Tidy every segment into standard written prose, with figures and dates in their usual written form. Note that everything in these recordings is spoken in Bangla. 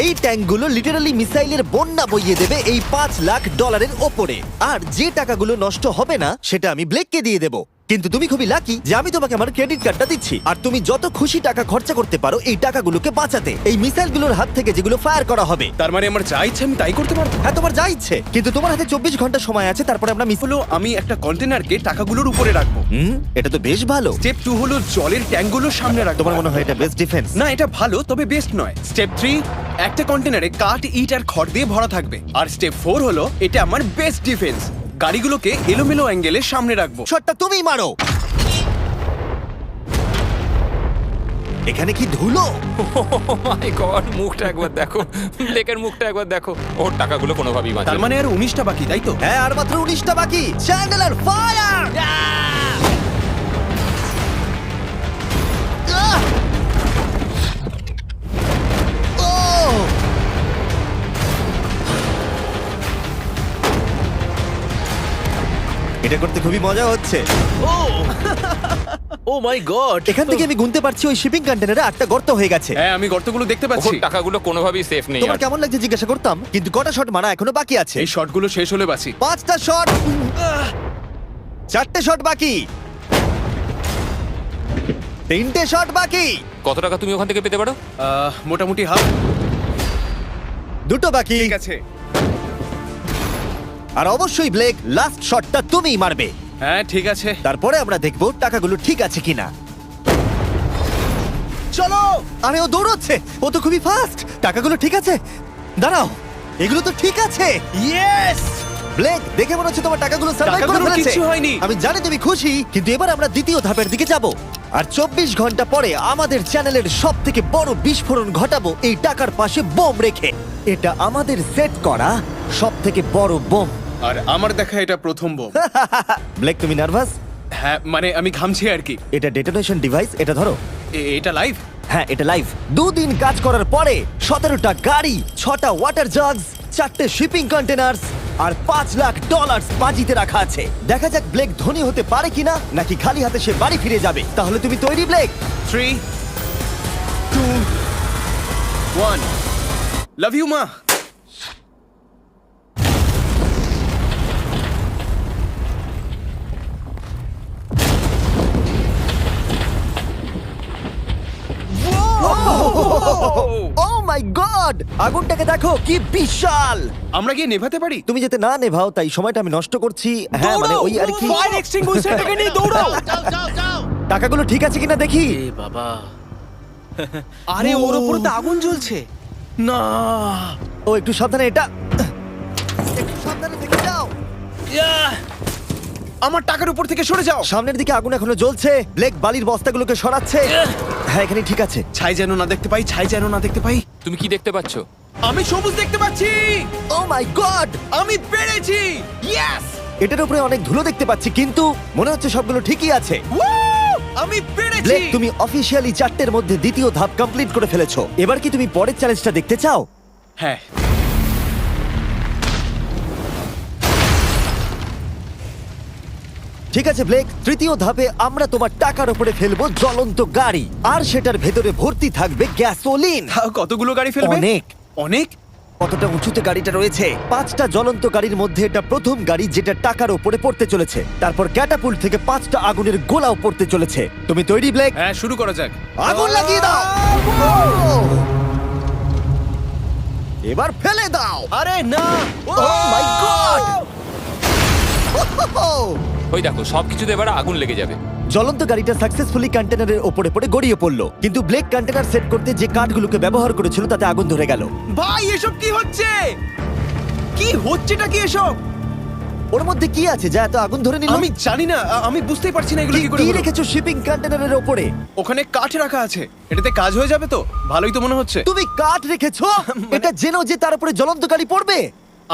এই ট্যাঙ্কগুলো লিটারালি মিসাইলের বন্যা বইয়ে দেবে এই $5,00,000 ওপরে। আর যে টাকাগুলো নষ্ট হবে না সেটা আমি ব্লেককে দিয়ে দেবো। কিন্তু তুমি খুবই লাকি যে আমি তোমাকে আমার ক্রেডিট কার্ডটা দিচ্ছি, আর তুমি যত খুশি টাকা খরচা করতে পারো এই টাকাগুলোকে বাঁচাতে, এই মিসাইলগুলোর হাত থেকে যেগুলো ফায়ার করা হবে। তার মানে আমার যা ইচ্ছে আমি তাই করতে পারবো? হ্যাঁ, তোমার যা ইচ্ছে, কিন্তু তোমার হাতে 24 ঘন্টা সময় আছে, তারপরে আমরা হলো আমি একটা কন্টেনারকে টাকাগুলোর উপরে রাখবো। এটা তো বেশ ভালো। স্টেপ 2 হলো জলের ট্যাঙ্কগুলোর সামনে রাখবো। তোমার মনে হয় এটা বেস্ট ডিফেন্স? না, এটা ভালো তবে বেস্ট নয়। স্টেপ 3, একটা কন্টেনারে কাঠ, ইট আর খড় দিয়ে ভরা থাকবে। আর স্টেপ 4 হলো এটা আমার বেস্ট ডিফেন্স, গাড়িগুলোকে এলোমেলো অ্যাঙ্গেলের সামনে রাখবো। শটটা তুমিই মারো। এখানে কি ধুলো! মাই গড, মুখটা একবার দেখো, ব্লেকের মুখটা একবার দেখো। ওর টাকাগুলো কোনোভাবেই বাঁচবে তার না। মানে আর 19টা বাকি, তাই তো? হ্যাঁ, আর মাত্র 19টা বাকি। Chandler fire! এটা করতে খুবই মজা হচ্ছে। ও মাই গড! এখান থেকে আমি গুনতে পারছি ওই শিপিং কন্টেনারে 8টা গর্ত হয়ে গেছে। হ্যাঁ, আমি গর্তগুলো দেখতে ওর পাচ্ছি। টাকাগুলো কোনোভাবেই সেফ নেই। তোমার কেমন লাগছে জিজ্ঞাসা করতাম, কিন্তু কটা শট মারা এখনো বাকি আছে। এই শটগুলো শেষ হলে বাঁচি। 5টা শট, 4টে শট বাকি, 3টে শট বাকি, কত টাকা তুমি ওখান থেকে পেতে পারো? মোটামুটি হাফ। 2টো বাকি। ঠিক আছে। আর অবশ্যই ব্লেক, লাস্ট শটটা তুমিই মারবে। হ্যাঁ, ঠিক আছে। তারপরে আমরা দেখবো টাকাগুলো ঠিক আছে কিনা। চলো! আরে ও দৌড়চ্ছে, ও তো খুবই ফাস্ট। টাকাগুলো ঠিক আছে? দাঁড়াও, এগুলো তো ঠিক আছে। ইয়েস! ব্লেক, দেখে মনে হচ্ছে তোমার টাকাগুলো সার্ভাইভ করে টাকাগুলোর ফেলেছে। কিচ্ছু হয়নি। আমি জানি তুমি খুশি, কিন্তু এবার আমরা দ্বিতীয় ধাপের দিকে যাব। আর 24 ঘন্টা পরে আমাদের চ্যানেলের সবথেকে বড় বিস্ফোরণ ঘটাবো এই টাকার পাশে বোম রেখে। এটা আমাদের সেট করা সবথেকে বড় বোম। আর আমার দেখা এটা প্রথম বোম। ব্লেক, তুমি নার্ভাস? হ্যাঁ, মানে আমি ঘামছি আর কি। এটা ডেটোনেশন ডিভাইস, এটা ধরো। এটা লাইভ? হ্যাঁ, এটা লাইভ। 2 দিন কাজ করার পরে 17টা গাড়ি, 6টা ওয়াটার জাগস, 4টে শিপিং কন্টেনার্স আর $5,00,000 বাজিতে রাখা আছে। দেখা যাক ব্লেক ধনী হতে পারে কিনা, নাকি খালি হাতে সে বাড়ি ফিরে যাবে। তাহলে তুমি তৈরি ব্লেক? 3, 2, 1। লাভ ইউ মা। ও মাই গড! আগুনটাকে দেখো, কি বিশাল! আমরা গিয়ে নেভাতে পারি? তুমি যাতে না নেভাও তাই সময়টা আমি নষ্ট করছি। হ্যাঁ, মানে ওই আর কি। ফায়ার এক্সটিংগুইশারটাকে নিয়ে দৌড়াও। টাকাগুলো ঠিক আছে কিনা দেখি। এ বাবা! আরে ওর উপরে তো আগুন জ্বলছে। না! ও একটু সাবধানে, এটা একটু সাবধানে থেকে যাও। আমার টাকার উপর থেকে সরে যাও। সামনের দিকে আগুন এখনো জ্বলছে। ব্লেক বালির বস্তাগুলোকে সরাচ্ছে। হ্যাঁ, এখানে ঠিক আছে। ছাই যেন না দেখতে পাই, ছাই যেন না দেখতে পাই। তুমি কি দেখতে পাচ্ছো? আমি সবুজ দেখতে পাচ্ছি। ও মাই গড! আমি পেরেছি। ইয়েস! এটার উপরে অনেক ধুলো দেখতে পাচ্ছি, কিন্তু মনে হচ্ছে সবগুলো ঠিকই আছে। আমি পেরেছি। ব্লেক, তুমি অফিসিয়ালি 4টের মধ্যে দ্বিতীয় ধাপ কমপ্লিট করে ফেলেছো। এবার কি তুমি পরের চ্যালেঞ্জটা দেখতে চাও? হ্যাঁ। ঠিক আছে ব্লেক, তৃতীয় ধাপে আমরা তোমার টাকার উপরে ফেলবো জ্বলন্ত গাড়ি, আর সেটার ভেতরে ভর্তি থাকবে গ্যাসোলিন। কতগুলো গাড়ি ফেলবে? অনেক। অনেক? কতটা উঁচুতে গাড়িটা রয়েছে? 5টা জ্বলন্ত গাড়ির মধ্যে এটা প্রথম গাড়ি যেটা টাকার উপরে পড়তে চলেছে। তারপর ক্যাটাপুল্ট থেকে 5টা আগুনের গোলাও পড়তে চলেছে। তুমি তৈরি ব্লেক? হ্যাঁ, শুরু করা যাক। আগুন লাগিয়ে দাও। এবার ফেলে দাও। আরে না! ও মাই গড! ওই দেখো, সবকিছুতে এবার আগুন লেগে যাবে। জ্বলন্ত গাড়িটা সাকসেসফুলি কন্টেনারের ওপরে পড়ে গড়িয়ে পড়লো, কিন্তু ব্লেক কন্টেনার সেট করতে যে কাঠগুলোকে ব্যবহার করেছিল তাতে আগুন ধরে গেল। ভাই, এসব কি হচ্ছে? কি হচ্ছেটা কি এসব? ওর মধ্যে কি আছে যা এত আগুন ধরে নিল? আমি জানি না, আমি বুঝতেই পারছি না এগুলো কি করে কি হলো। রেখেছো শিপিং কন্টেনারের ওপরে? ওখানে কাঠ রাখা আছে, এটাতে কাজ হয়ে যাবে তো? ভালোই তো মনে হচ্ছে। তুমি কাঠ রেখেছো? এটা জেনো যে তার উপরে জ্বলন্ত গাড়ি পড়বে।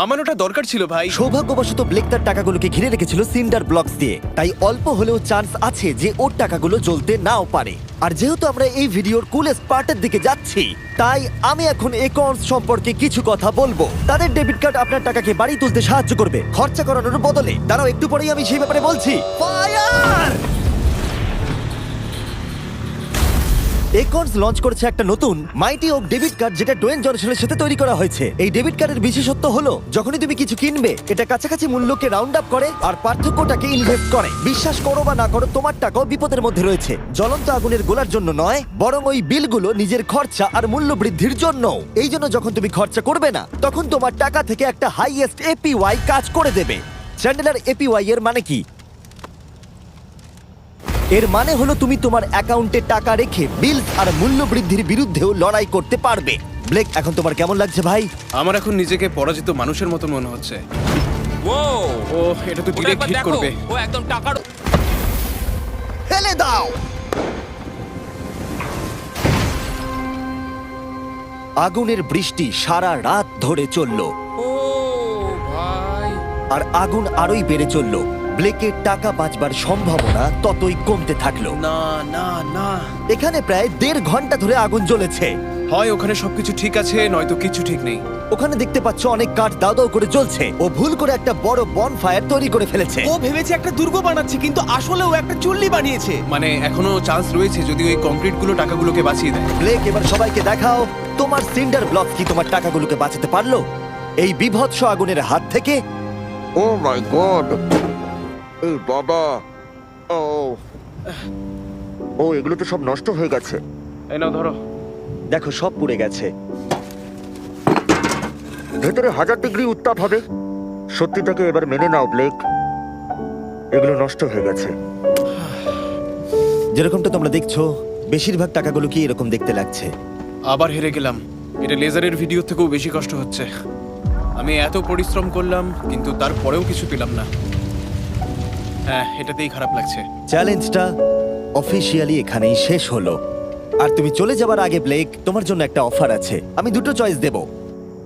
আমার ওটা দরকার ছিল ভাই। সৌভাগ্যবশত ব্লেক তার টাকাগুলোকে ঘিরে রেখেছিল সিন্ডার ব্লকস দিয়ে, তাই অল্প হলেও চান্স আছে যে ওর টাকাগুলো জ্বলতে নাও পারে। আর যেহেতু আমরা এই ভিডিওর কুলেস্ট পার্টের দিকে যাচ্ছি, তাই আমি এখন একর্নস সম্পর্কে কিছু কথা বলবো। তাদের ডেবিট কার্ড আপনার টাকাকে বাড়ি তুলতে সাহায্য করবে খরচা করানোর বদলে। দাঁড়াও, একটু পরেই আমি সেই ব্যাপারে বলছি। ফায়ার! একর্স লঞ্চ করেছে একটা নতুন মাইটি ওক ডেবিট কার্ড, যেটা ডোয়েন জনসনের সাথে তৈরি করা হয়েছে। এই ডেবিট কার্ডের বিশেষত্ব হলো যখনই তুমি কিছু কিনবে, এটা কাছাকাছি মূল্যকে রাউন্ড আপ করে আর পার্থক্যটাকে ইনভেস্ট করে। বিশ্বাস করো বা না করো, তোমার টাকাও বিপদের মধ্যে রয়েছে। জ্বলন্ত আগুনের গোলার জন্য নয়, বরং ওই বিলগুলো নিজের খরচা আর মূল্য বৃদ্ধির জন্য। এই জন্য যখন তুমি খরচা করবে না, তখন তোমার টাকা থেকে একটা হাইয়েস্ট এপিওয়াই কাজ করে দেবে। চ্যান্ডেলার, এপিওয়াই এর মানে কি? এর মানে হলো তুমি তোমার অ্যাকাউন্টে টাকা রেখে বিলস আর মূল্য বৃদ্ধির বিরুদ্ধেও লড়াই করতে পারবে। ব্লেক, এখন তোমার কেমন লাগছে ভাই? আমার এখন নিজেকে পরাজিত মানুষের মতো মনে হচ্ছে। ও ও, এটা তো ডিরেক্ট হিট করবে। ও একদম টাকার ফেলে দাও। আগুনের বৃষ্টি সারা রাত ধরে চলল, ও ভাই। আর আগুন আরোই বেড়ে চলল। ব্লেকের টাকা বাঁচবার সম্ভাবনা ততই কমতে থাকলো। না না না, এখানে প্রায় 1.5 ঘন্টা ধরে আগুন জ্বলেছে। হয় ওখানে সবকিছু ঠিক আছে, নয়তো কিছু ঠিক নেই। ওখানে দেখতে পাচ্ছ অনেক কাঠ দাও দাও করে জ্বলছে। ও ভুল করে একটা বড় বনফায়ার তৈরি করে ফেলেছে। ও ভেবেছে একটা দুর্গ বানাচ্ছে, কিন্তু আসলে ও একটা চুল্লি বানিয়েছে। মানে এখনো চান্স রয়েছে যদি ওই কংক্রিট গুলো টাকাগুলোকে বাঁচিয়ে দেয়। ব্লেক, এবার সবাইকে দেখাও তোমার সিন্ডার ব্লক কি তোমার টাকাগুলোকে বাঁচাতে পারলো এই বিভৎস আগুনের হাত থেকে? ও মাই গড! এই বাবা! ও ও, এগুলো তো সব নষ্ট হয়ে গেছে। এই নাও ধরো। দেখো, সব পুড়ে গেছে। ভেতরে 1000 ডিগ্রি উত্তাপ হবে। সত্যিটাকে এবার মেনে নাও ব্লেক, এগুলো নষ্ট হয়ে গেছে। যেরকমটা তোমরা দেখছো, বেশিরভাগ টাকাগুলো কি এরকম দেখতে লাগছে। আবার হেরে গেলাম। এটা লেজারের ভিডিও থেকেও বেশি কষ্ট হচ্ছে। আমি এত পরিশ্রম করলাম, কিন্তু তারপরেও কিছু পেলাম না। হ্যাঁ, এটাতেই খারাপ লাগছে। চ্যালেঞ্জটা অফিসিয়ালি এখানেই শেষ হলো। আর তুমি চলে যাবার আগে ব্লেক, তোমার জন্য একটা অফার আছে। আমি দুটো চয়েস দেব।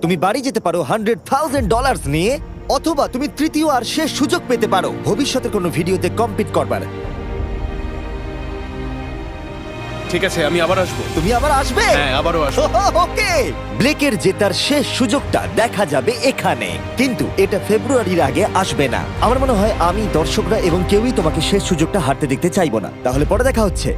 তুমি বাড়ি যেতে পারো $100,000 নিয়ে, অথবা তুমি তৃতীয় আর শেষ সুযোগ পেতে পারো ভবিষ্যতের কোনো ভিডিওতে কম্পিট করবার। ঠিক আছে, আমি আবার আসবো। তুমি আবার আসবে? হ্যাঁ, আবারও আসবো। ওকে, ব্লেকের জেতার শেষ সুযোগটা দেখা যাবে এখানে, কিন্তু এটা ফেব্রুয়ারির আগে আসবে না। আমার মনে হয় আমি, দর্শকরা এবং কেউই তোমাকে শেষ সুযোগটা হারতে দেখতে চাইবো না। তাহলে পরে দেখা হচ্ছে।